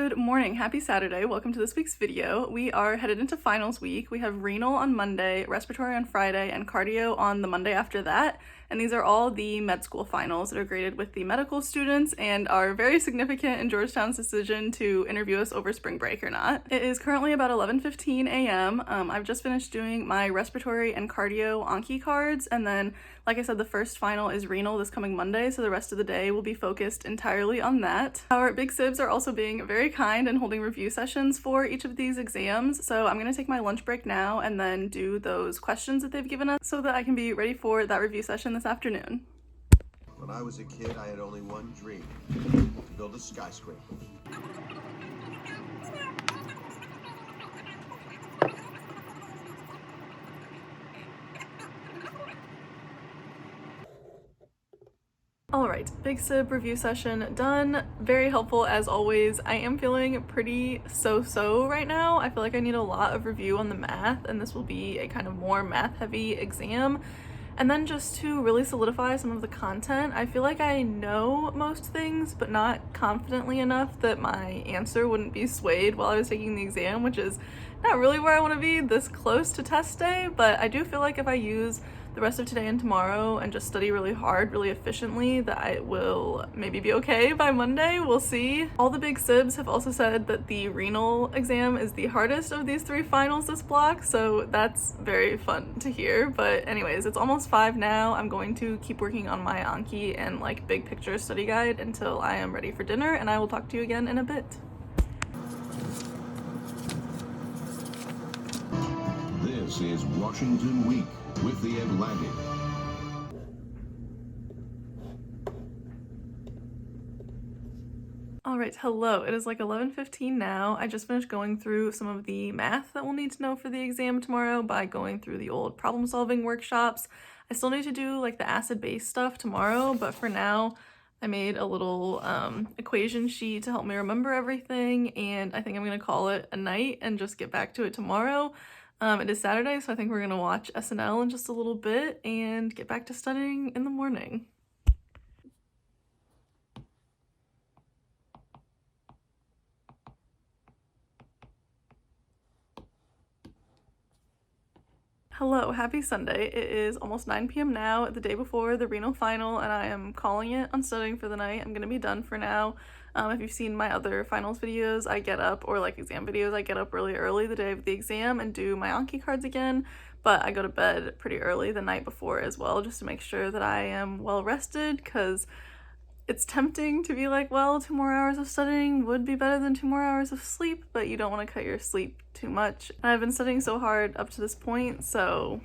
Good morning, happy Saturday. Welcome to this week's video. We are headed into finals week. We have renal on Monday, respiratory on Friday, and cardio on the Monday after that. And these are all the med school finals that are graded with the medical students and are very significant in Georgetown's decision to interview us over spring break or not. It is currently about 11:15 a.m. I've just finished doing my respiratory and cardio Anki cards, and then, like I said, the first final is renal this coming Monday, so the rest of the day will be focused entirely on that. Our big sibs are also being very kind and holding review sessions for each of these exams, so I'm going to take my lunch break now and then do those questions that they've given us so that I can be ready for that review session this afternoon. When I was a kid, I had only one dream: to build a skyscraper. Alright, big sib review session done. Very helpful as always. I am feeling pretty so-so right now. I feel like I need a lot of review on the math, and this will be a kind of more math-heavy exam. And then just to really solidify some of the content, I feel like I know most things, but not confidently enough that my answer wouldn't be swayed while I was taking the exam, which is not really where I want to be this close to test day, but I do feel like if I use the rest of today and tomorrow and just study really hard, really efficiently, that I will maybe be okay by Monday. We'll see. All the big sibs have also said that the renal exam is the hardest of these three finals this block, so that's very fun to hear. But anyways, it's almost 5 now. I'm going to keep working on my Anki and like big picture study guide until I am ready for dinner, and I will talk to you again in a bit. This is Washington Week with the Atlantic. Alright, hello. It is like 11:15 now. I just finished going through some of the math that we'll need to know for the exam tomorrow by going through the old problem-solving workshops. I still need to do like the acid-base stuff tomorrow, but for now I made a little equation sheet to help me remember everything, and I think I'm going to call it a night and just get back to it tomorrow. It is Saturday, so I think we're going to watch SNL in just a little bit and get back to studying in the morning. Hello, happy Sunday. It is almost 9 p.m. now, the day before the renal final, and I am calling it on studying for the night. I'm going to be done for now. If you've seen my other finals videos, I get up, or like exam videos, I get up really early the day of the exam and do my Anki cards again, but I go to bed pretty early the night before as well, just to make sure that I am well rested, because it's tempting to be like, well, 2 more hours of studying would be better than 2 more hours of sleep, but you don't want to cut your sleep too much. And I've been studying so hard up to this point, so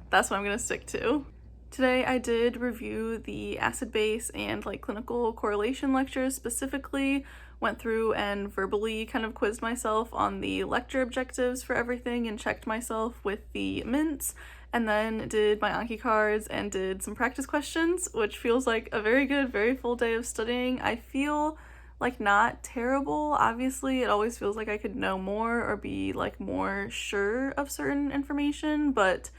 that's what I'm going to stick to. Today I did review the acid-base and like clinical correlation lectures specifically, went through and verbally kind of quizzed myself on the lecture objectives for everything and checked myself with the mints, and then did my Anki cards and did some practice questions, which feels like a very good, very full day of studying. I feel like not terrible. Obviously, it always feels like I could know more or be like more sure of certain information, but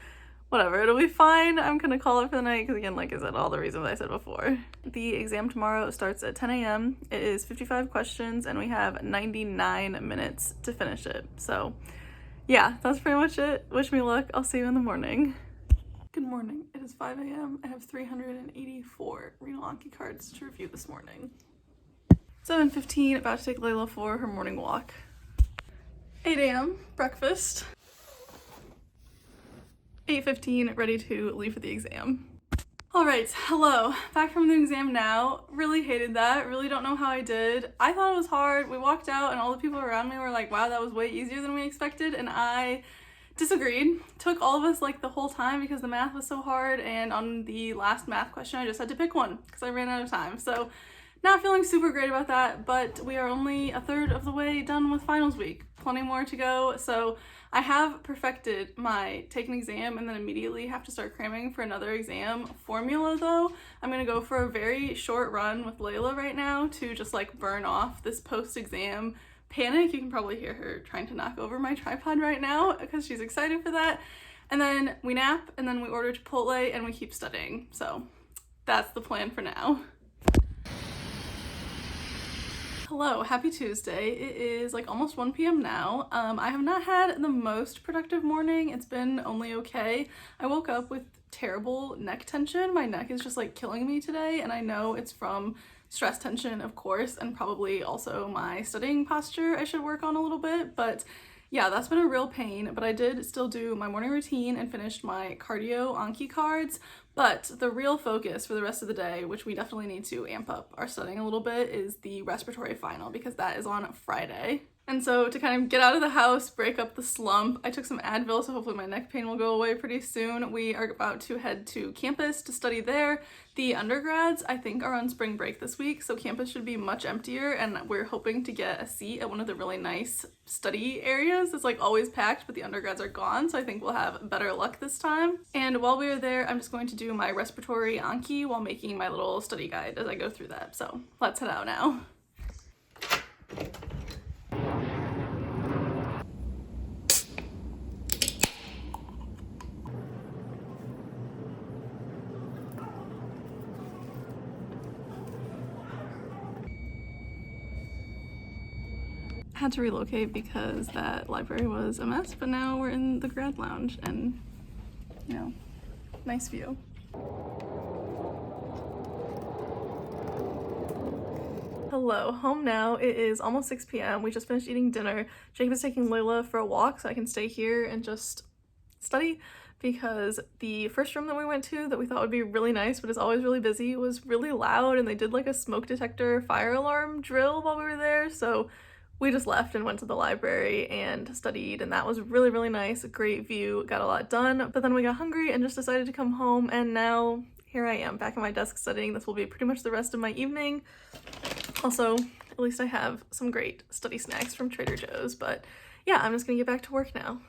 whatever, it'll be fine. I'm gonna call it for the night because, again, like I said, all the reasons I said before. The exam tomorrow starts at 10 a.m. It is 55 questions and we have 99 minutes to finish it. So yeah, that's pretty much it. Wish me luck. I'll see you in the morning. Good morning. It is 5 a.m. I have 384 renal Anki cards to review this morning. 7:15, about to take Layla for her morning walk. 8 a.m. breakfast. 8:15, ready to leave for the exam. Alright, hello. Back from the exam now. Really hated that. Really don't know how I did. I thought it was hard. We walked out and all the people around me were like, wow, that was way easier than we expected, and I disagreed. Took all of us like the whole time because the math was so hard, and on the last math question I just had to pick one because I ran out of time. So not feeling super great about that, but we are only a third of the way done with finals week. Plenty more to go, so I have perfected my take an exam and then immediately have to start cramming for another exam formula though. I'm gonna go for a very short run with Layla right now to just like burn off this post-exam panic. You can probably hear her trying to knock over my tripod right now because she's excited for that. And then we nap, and then we order Chipotle, and we keep studying. So that's the plan for now. Hello, happy Tuesday. It is like almost 1 p.m. now. I have not had the most productive morning. It's been only okay. I woke up with terrible neck tension. My neck is just like killing me today, and I know it's from stress tension, of course, and probably also my studying posture I should work on a little bit, but yeah, that's been a real pain, but I did still do my morning routine and finished my cardio Anki cards. But the real focus for the rest of the day, which we definitely need to amp up our studying a little bit, is the respiratory final because that is on Friday. And so to kind of get out of the house, break up the slump, I took some Advil, so hopefully my neck pain will go away pretty soon. We are about to head to campus to study there. The undergrads, I think, are on spring break this week, so campus should be much emptier, and we're hoping to get a seat at one of the really nice study areas. It's like always packed, but the undergrads are gone, so I think we'll have better luck this time. And while we are there, I'm just going to do my respiratory Anki while making my little study guide as I go through that. So let's head out now. Had to relocate because that library was a mess, but now we're in the grad lounge and, you know, nice view. Hello, home now. It is almost 6 p.m. We just finished eating dinner. Jacob is taking Layla for a walk so I can stay here and just study because the first room that we went to that we thought would be really nice but is always really busy was really loud, and they did like a smoke detector fire alarm drill while we were there, so we just left and went to the library and studied, and that was really, really nice. A great view, got a lot done, but then we got hungry and just decided to come home, and now here I am back at my desk studying. This will be pretty much the rest of my evening. Also, at least I have some great study snacks from Trader Joe's, but yeah, I'm just gonna get back to work now.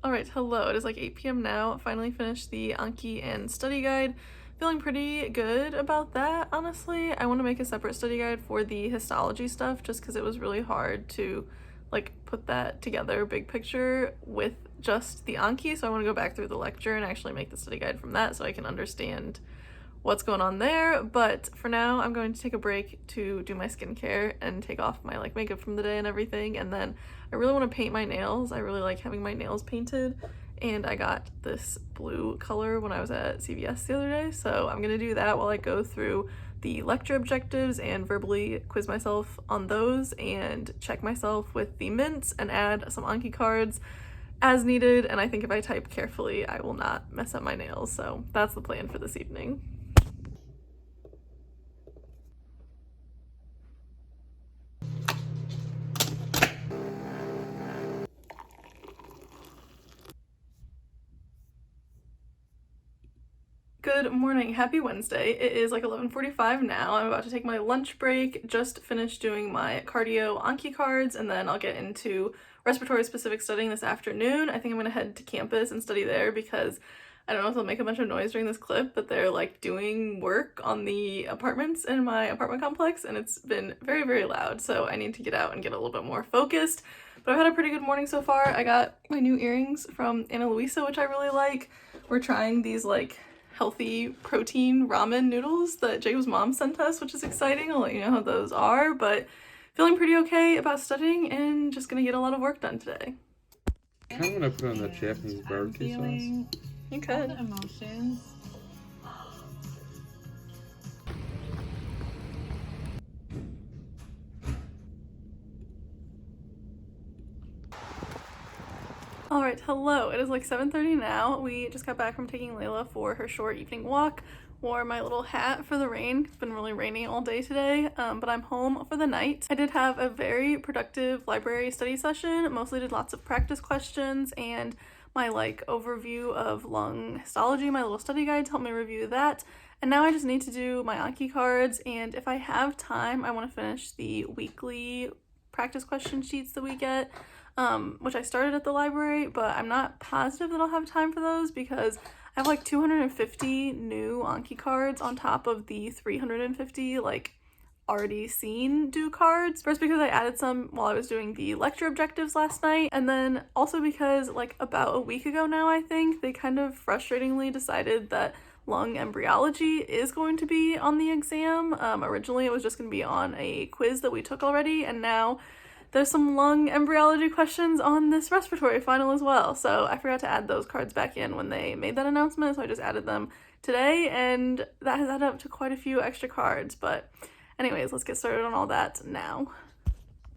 Alright, hello, it is like 8 p.m. now. Finally finished the Anki and study guide. Feeling pretty good about that, honestly. I want to make a separate study guide for the histology stuff just because it was really hard to like put that together big picture with just the Anki, so I want to go back through the lecture and actually make the study guide from that so I can understand what's going on there. But for now, I'm going to take a break to do my skincare and take off my like makeup from the day and everything, and then I really want to paint my nails. I really like having my nails painted, and I got this blue color when I was at CVS the other day, so I'm gonna do that while I go through the lecture objectives and verbally quiz myself on those and check myself with the mints and add some Anki cards as needed. And I think if I type carefully, I will not mess up my nails, so that's the plan for this evening. Good morning, happy Wednesday. It is like 11:45 now. I'm about to take my lunch break, just finished doing my cardio Anki cards, and then I'll get into respiratory specific studying this afternoon. I think I'm gonna head to campus and study there because I don't know if they'll make a bunch of noise during this clip, but they're like doing work on the apartments in my apartment complex, and it's been very, very loud, so I need to get out and get a little bit more focused. But I've had a pretty good morning so far. I got my new earrings from Ana Luisa, which I really like. We're trying these like healthy protein ramen noodles that Jacob's mom sent us, which is exciting. I'll let you know how those are, but feeling pretty okay about studying and just gonna get a lot of work done today. I'm gonna put on the Japanese barbecue sauce. You could. All the emotions. Alright, hello. It is like 7:30 now. We just got back from taking Layla for her short evening walk. Wore my little hat for the rain. It's been really rainy all day today, but I'm home for the night. I did have a very productive library study session. Mostly did lots of practice questions and my like overview of lung histology. My little study guides helped me review that. And now I just need to do my Anki cards, and if I have time, I want to finish the weekly practice question sheets that we get. Which I started at the library, but I'm not positive that I'll have time for those because I have like 250 new Anki cards on top of the 350 like already seen due cards. First because I added some while I was doing the lecture objectives last night, and then also because like about a week ago now I think they kind of frustratingly decided that lung embryology is going to be on the exam. Originally it was just going to be on a quiz that we took already, and now there's some lung embryology questions on this respiratory final as well. So I forgot to add those cards back in when they made that announcement, so I just added them today, and that has added up to quite a few extra cards. But anyways, let's get started on all that now.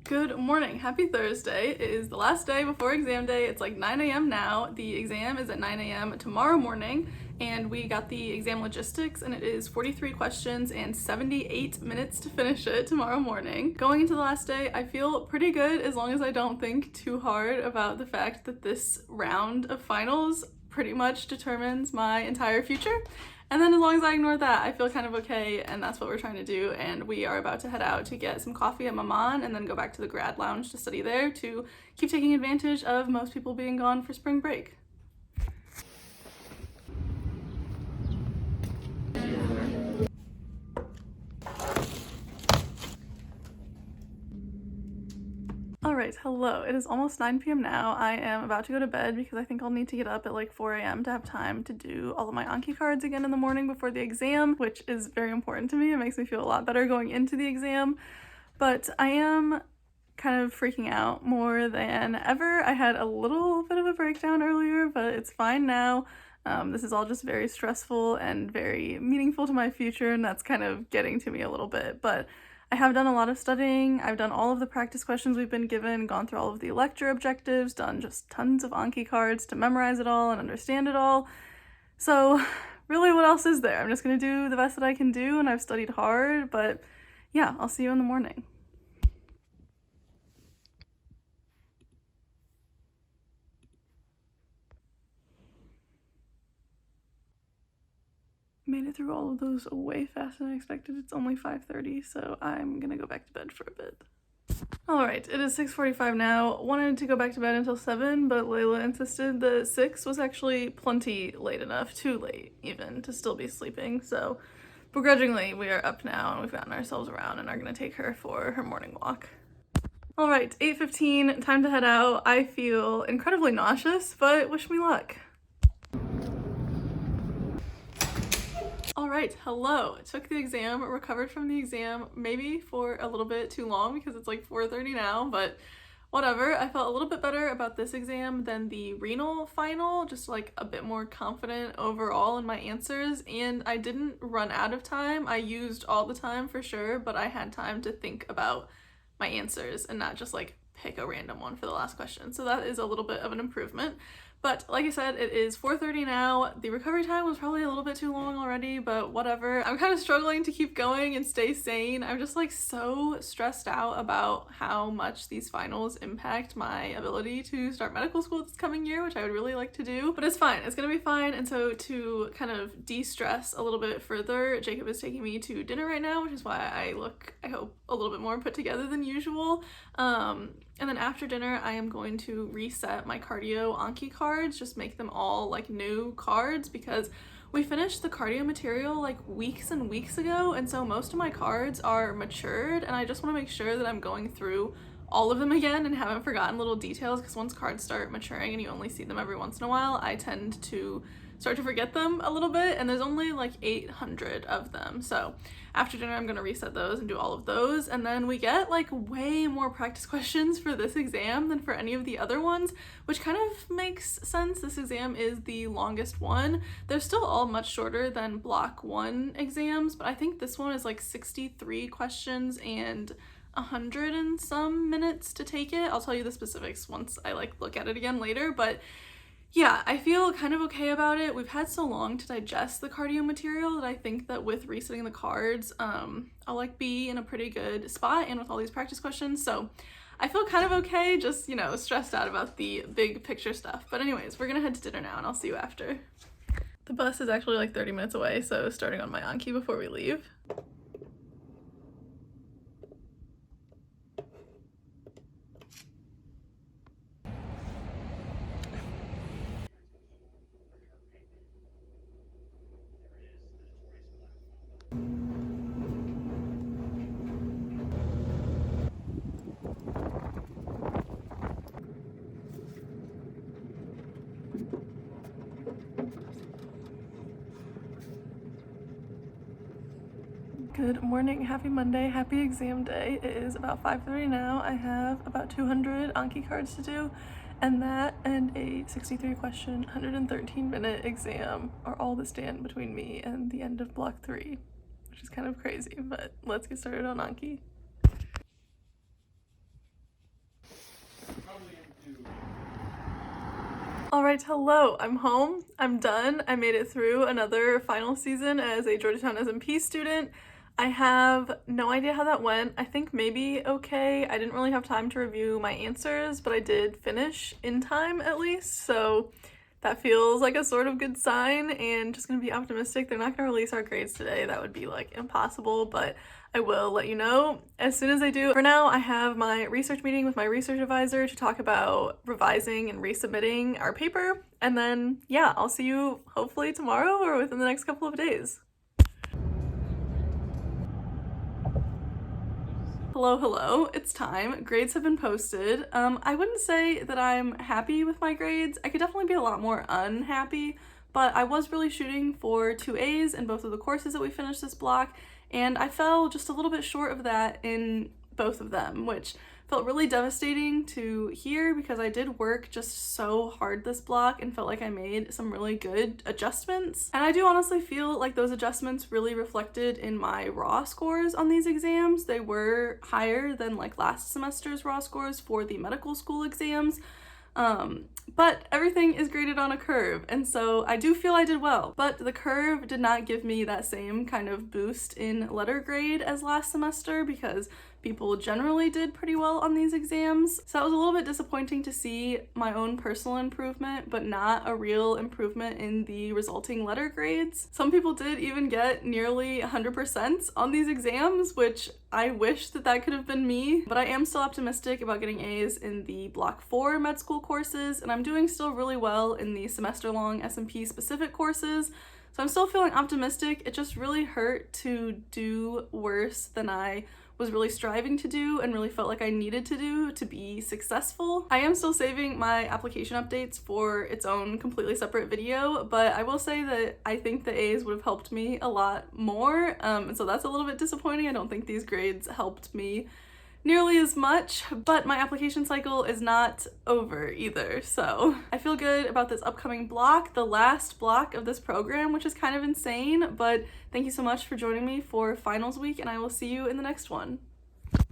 Good morning, happy Thursday. It is the last day before exam day. It's like 9 a.m. now. The exam is at 9 a.m. tomorrow morning, and we got the exam logistics, and it is 43 questions and 78 minutes to finish it tomorrow morning. Going into the last day, I feel pretty good as long as I don't think too hard about the fact that this round of finals pretty much determines my entire future. And then as long as I ignore that, I feel kind of okay, and that's what we're trying to do. And we are about to head out to get some coffee at Maman and then go back to the grad lounge to study there to keep taking advantage of most people being gone for spring break. Alright, hello. It is almost 9 p.m. now. I am about to go to bed because I think I'll need to get up at like 4 a.m. to have time to do all of my Anki cards again in the morning before the exam, which is very important to me. It makes me feel a lot better going into the exam. But I am kind of freaking out more than ever. I had a little bit of a breakdown earlier, but it's fine now. This is all just very stressful and very meaningful to my future, and that's kind of getting to me a little bit. But I have done a lot of studying. I've done all of the practice questions we've been given, gone through all of the lecture objectives, done just tons of Anki cards to memorize it all and understand it all. So really, what else is there? I'm just going to do the best that I can do, and I've studied hard, but yeah, I'll see you in the morning. Made it through all of those way faster than I expected. It's only 5:30, so I'm gonna go back to bed for a bit. Alright, it is 6:45 now. Wanted to go back to bed until 7, but Layla insisted that 6 was actually plenty late enough, too late even, to still be sleeping. So begrudgingly, we are up now and we've gotten ourselves around and are gonna take her for her morning walk. Alright, 8:15, time to head out. I feel incredibly nauseous, but wish me luck. Alright, hello. I took the exam, recovered from the exam, maybe for a little bit too long because it's like 4:30 now, but whatever. I felt a little bit better about this exam than the renal final, just like a bit more confident overall in my answers, and I didn't run out of time. I used all the time for sure, but I had time to think about my answers and not just like pick a random one for the last question. So that is a little bit of an improvement. But like I said, it is 4:30 now. The recovery time was probably a little bit too long already, but whatever. I'm kind of struggling to keep going and stay sane. I'm just like so stressed out about how much these finals impact my ability to start medical school this coming year, which I would really like to do. But it's fine. It's gonna be fine. And so to kind of de-stress a little bit further, Jacob is taking me to dinner right now, which is why I look, I hope, a little bit more put together than usual. And then after dinner, I am going to reset my cardio Anki cards, just make them all like new cards because we finished the cardio material like weeks and weeks ago, and so most of my cards are matured, and I just want to make sure that I'm going through all of them again and haven't forgotten little details, because once cards start maturing and you only see them every once in a while, I tend to start to forget them a little bit, and there's only like 800 of them. So after dinner, I'm gonna reset those and do all of those, and then we get like way more practice questions for this exam than for any of the other ones, which kind of makes sense. This exam is the longest one. They're still all much shorter than block 1 exams, but I think this one is like 63 questions and 100 and some minutes to take it. I'll tell you the specifics once I like look at it again later, but yeah, I feel kind of okay about it. We've had so long to digest the cardio material that I think that with resetting the cards, I'll like be in a pretty good spot, and with all these practice questions. So I feel kind of okay, just, you know, stressed out about the big picture stuff. But anyways, we're gonna head to dinner now and I'll see you after. The bus is actually like 30 minutes away, so starting on my Anki before we leave. Good morning, happy Monday, happy exam day. It is about 5:30 now. I have about 200 Anki cards to do, and that and a 63 question, 113-minute exam are all that stand between me and the end of block 3, which is kind of crazy, but let's get started on Anki. Alright, hello, I'm home, I'm done, I made it through another final season as a Georgetown SMP student. I have no idea how that went. I think maybe okay. I didn't really have time to review my answers, but I did finish in time at least, so that feels like a sort of good sign, and just gonna be optimistic. They're not gonna release our grades today. That would be like impossible, but I will let you know as soon as I do. For now, I have my research meeting with my research advisor to talk about revising and resubmitting our paper, and then yeah, I'll see you hopefully tomorrow or within the next couple of days. Hello, it's time. Grades have been posted. I wouldn't say that I'm happy with my grades. I could definitely be a lot more unhappy, but I was really shooting for 2 A's in both of the courses that we finished this block, and I fell just a little bit short of that in both of them, which felt really devastating to hear because I did work just so hard this block and felt like I made some really good adjustments. And I do honestly feel like those adjustments really reflected in my raw scores on these exams. They were higher than like last semester's raw scores for the medical school exams. But everything is graded on a curve, and so I do feel I did well, but the curve did not give me that same kind of boost in letter grade as last semester because people generally did pretty well on these exams. So that was a little bit disappointing to see my own personal improvement, but not a real improvement in the resulting letter grades. Some people did even get nearly 100% on these exams, which I wish that that could have been me, but I am still optimistic about getting A's in the Block 4 med school courses, and I'm doing still really well in the semester-long SMP specific courses. So I'm still feeling optimistic. It just really hurt to do worse than I was really striving to do and really felt like I needed to do to be successful. I am still saving my application updates for its own completely separate video, but I will say that I think the A's would have helped me a lot more, and so that's a little bit disappointing. I don't think these grades helped me nearly as much, but my application cycle is not over either, so I feel good about this upcoming block, the last block of this program, which is kind of insane, but thank you so much for joining me for finals week, and I will see you in the next one.